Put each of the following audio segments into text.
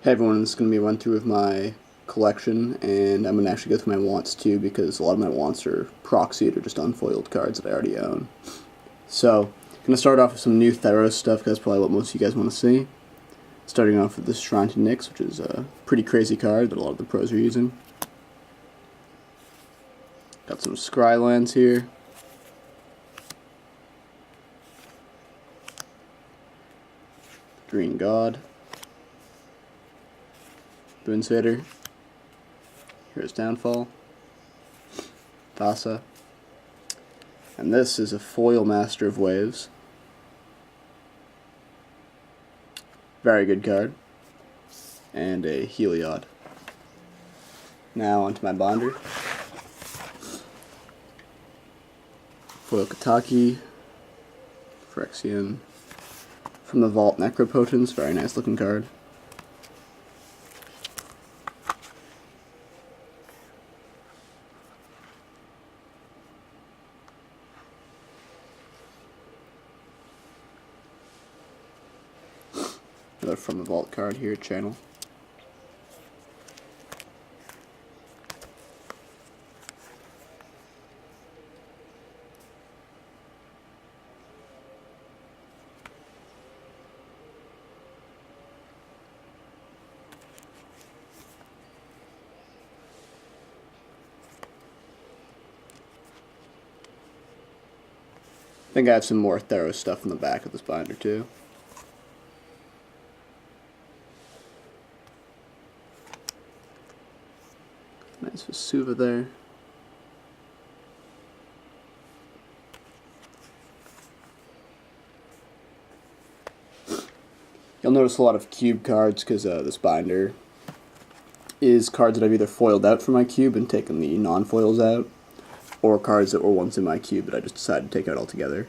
Hey everyone, this is going to be a run through of my collection, and I'm going to actually go through my wants too, because a lot of my wants are proxied or just unfoiled cards that I already own. So, I'm going to start off with some new Theros stuff, because that's probably what most of you guys want to see. Starting off with this Shrine to Nyx, which is a pretty crazy card that a lot of the pros are using. Got some Scrylands here. Green God. Boonsader. Here's Downfall. Thassa. And this is a foil Master of Waves. Very good card. And a Heliod. Now onto my binder. Foil Kataki. Phyrexian. From the Vault, Necropotence. Very nice looking card. Another From the Vault card here, Channel. I think I have some more Theros stuff in the back of this binder too. Nice Vesuva there. You'll notice a lot of cube cards because this binder is cards that I've either foiled out from my cube and taken the non-foils out, or cards that were once in my cube that I just decided to take out altogether.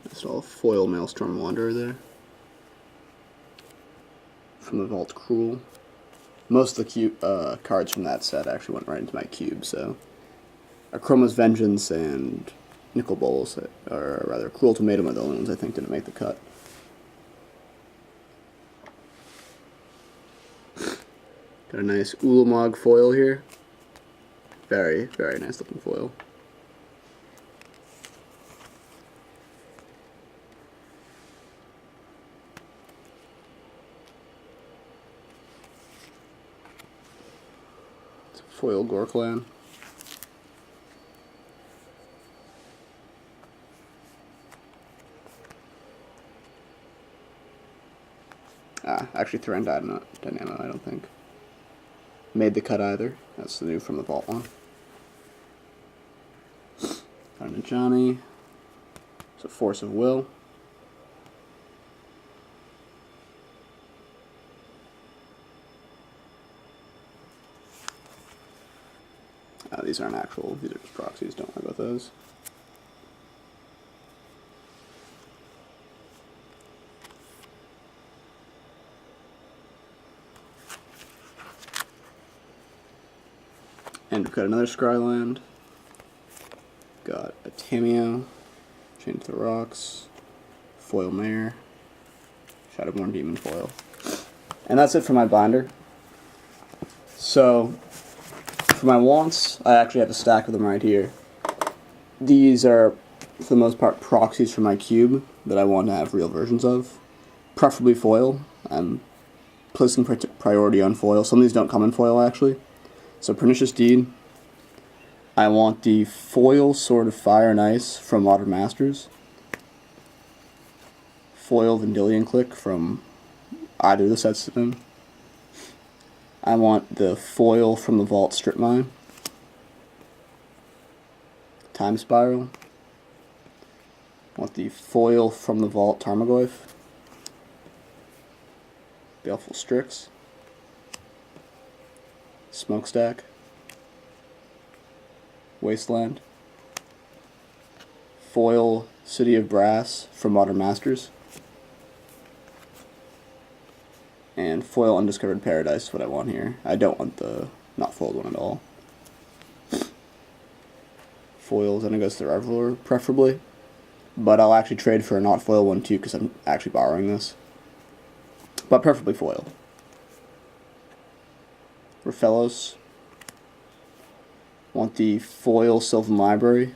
Just all foil Maelstrom Wanderer there. From the Vault Cruel. Most of the cards from that set actually went right into my cube, so Chroma's Vengeance and Nicol Bolas, or rather Cruel Ultimatum, are the only ones I think didn't make the cut. Got a nice Ulamog foil here. Very, very nice looking foil. Foil Gorklan. Actually Thran Dynamo, I don't think made the cut either. That's the new From the Vault one. Johnny. It's a Force of Will. These aren't actual, these are just proxies, don't worry about those. And we've got another Scryland. Got a Tameo, Chain to the Rocks, Foil Mare, Shadowborn Demon Foil. And that's it for my binder. So, for my wants, I actually have a stack of them right here. These are for the most part, proxies for my cube that I want to have real versions of. Preferably foil. I'm placing priority on foil. Some of these don't come in foil, actually. So Pernicious Deed. I want the foil Sword of Fire and Ice from Modern Masters. Foil Vendilion Click from either of the sets it's in. I want the foil from the Vault Strip Mine. Time Spiral. I want the foil from the Vault Tarmogoyf. Baleful Strix. Smokestack. Wasteland. Foil City of Brass from Modern Masters. And foil Undiscovered Paradise is what I want here. I don't want the not foiled one at all. Foil Xenagos the Reveler, preferably. But I'll actually trade for a not foil one too, because I'm actually borrowing this. But preferably foil. Raphellos. Want the foil Sylvan Library.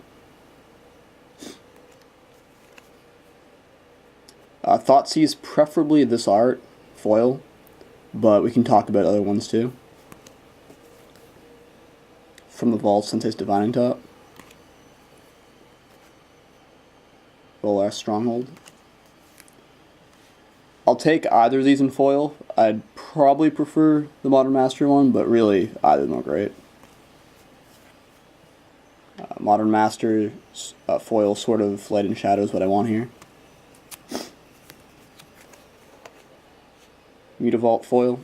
Thoughtseize, preferably this art, foil. But we can talk about other ones too. From the Vault, Sensei's Divining Top. Volar Stronghold. I'll take either of these in foil. I'd probably prefer the Modern Master one, but really, either of them are great. Modern Master foil Sword of Light and Shadow is what I want here. Mutavault foil.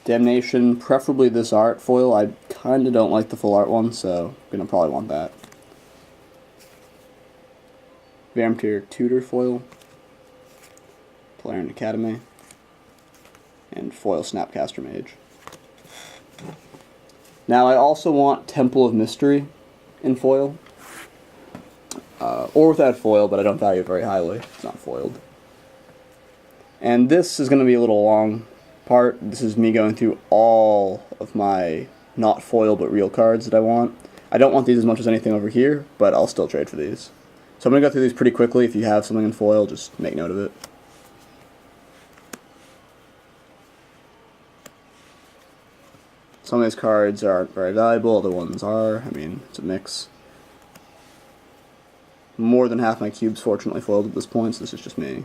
Damnation, preferably this art foil. I kind of don't like the full art one, so I'm going to probably want that. Vampire Tutor foil. Polarian Academy. And foil Snapcaster Mage. Now I also want Temple of Mystery in foil. Or without foil, but I don't value it very highly. It's not foiled. And this is going to be a little long part. This is me going through all of my not foil but real cards that I want. I don't want these as much as anything over here, but I'll still trade for these. So I'm going to go through these pretty quickly. If you have something in foil, just make note of it. Some of these cards aren't very valuable, other ones are. I mean, it's a mix. More than half my cubes fortunately foiled at this point, so this is just me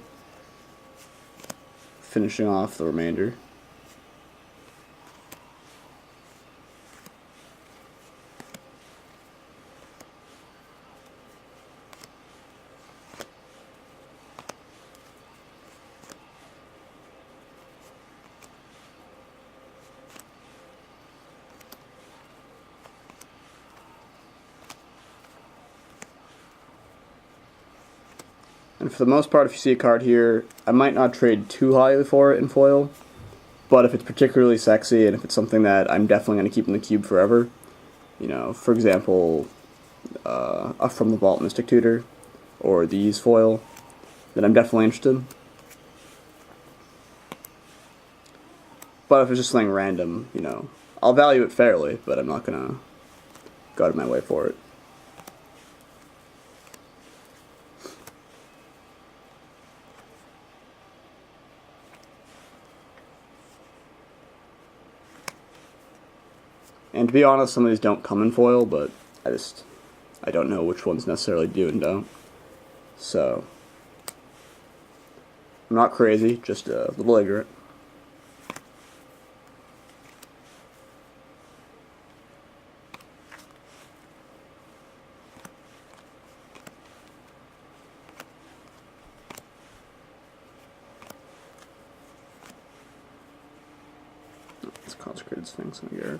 finishing off the remainder. And for the most part, if you see a card here, I might not trade too highly for it in foil, but if it's particularly sexy and if it's something that I'm definitely going to keep in the cube forever, you know, for example, a From the Vault Mystic Tutor, or these foil, then I'm definitely interested. But if it's just something random, you know, I'll value it fairly, but I'm not going to go out of my way for it. And to be honest, some of these don't come in foil, but I don't know which ones necessarily do and don't. So, I'm not crazy, just a little ignorant. It's Consecrated Sphinx in here.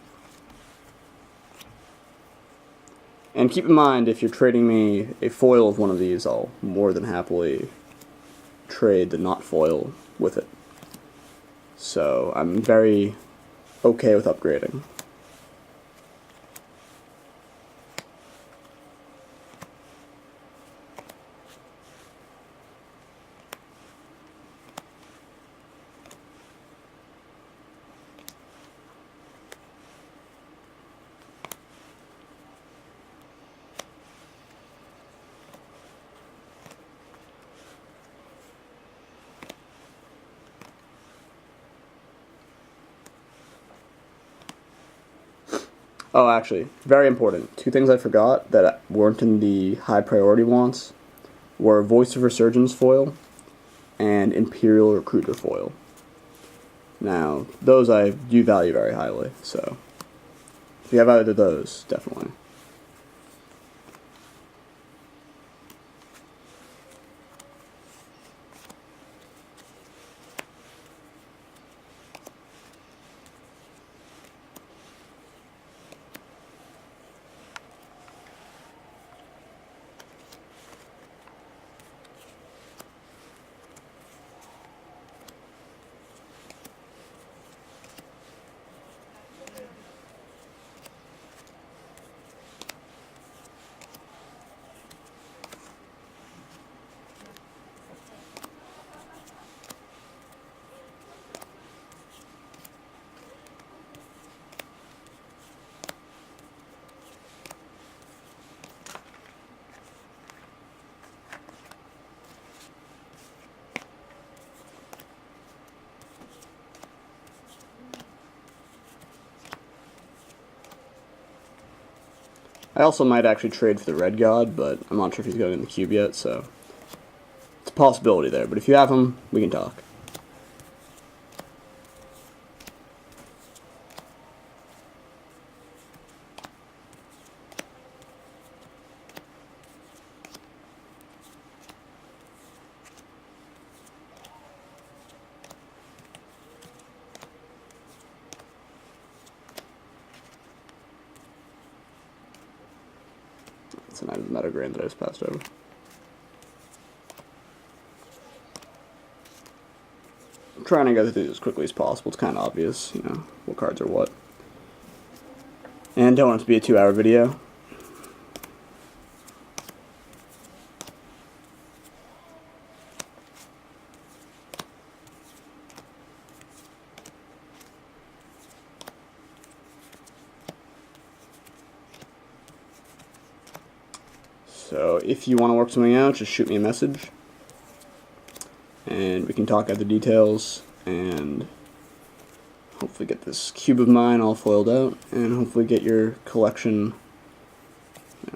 And keep in mind, if you're trading me a foil of one of these, I'll more than happily trade the not foil with it. So I'm very okay with upgrading. Oh, actually, very important. Two things I forgot that weren't in the high priority wants were Voice of Resurgence foil and Imperial Recruiter foil. Now, those I do value very highly, so if you have either of those, definitely. I also might actually trade for the Red God, but I'm not sure if he's going in the cube yet, so it's a possibility there. But if you have him, we can talk. It's an item metagram that I just passed over. I'm trying to go through these as quickly as possible. It's kind of obvious, you know, what cards are what. And don't want it to be a 2-hour video. So if you want to work something out, just shoot me a message, and we can talk out the details, and hopefully get this cube of mine all foiled out, and hopefully get your collection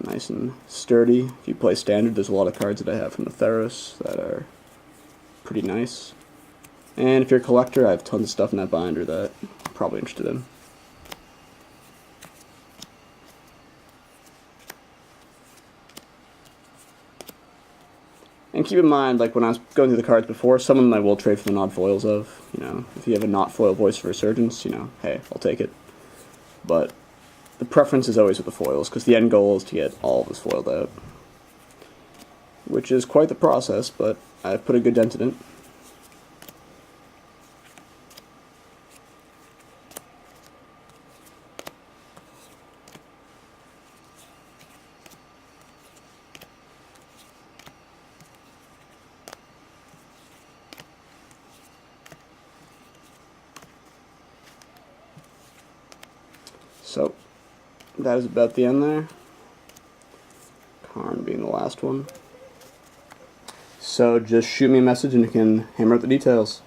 nice and sturdy. If you play Standard, there's a lot of cards that I have from the Theros that are pretty nice. And if you're a collector, I have tons of stuff in that binder that you're probably interested in. And keep in mind, like when I was going through the cards before, some of them I will trade for the not foils of. You know, if you have a not foil Voice of Resurgence, you know, hey, I'll take it. But the preference is always with the foils, because the end goal is to get all of this foiled out. Which is quite the process, but I've put a good dent in it. So, that is about the end there. Karn being the last one. So just shoot me a message and you can hammer out the details.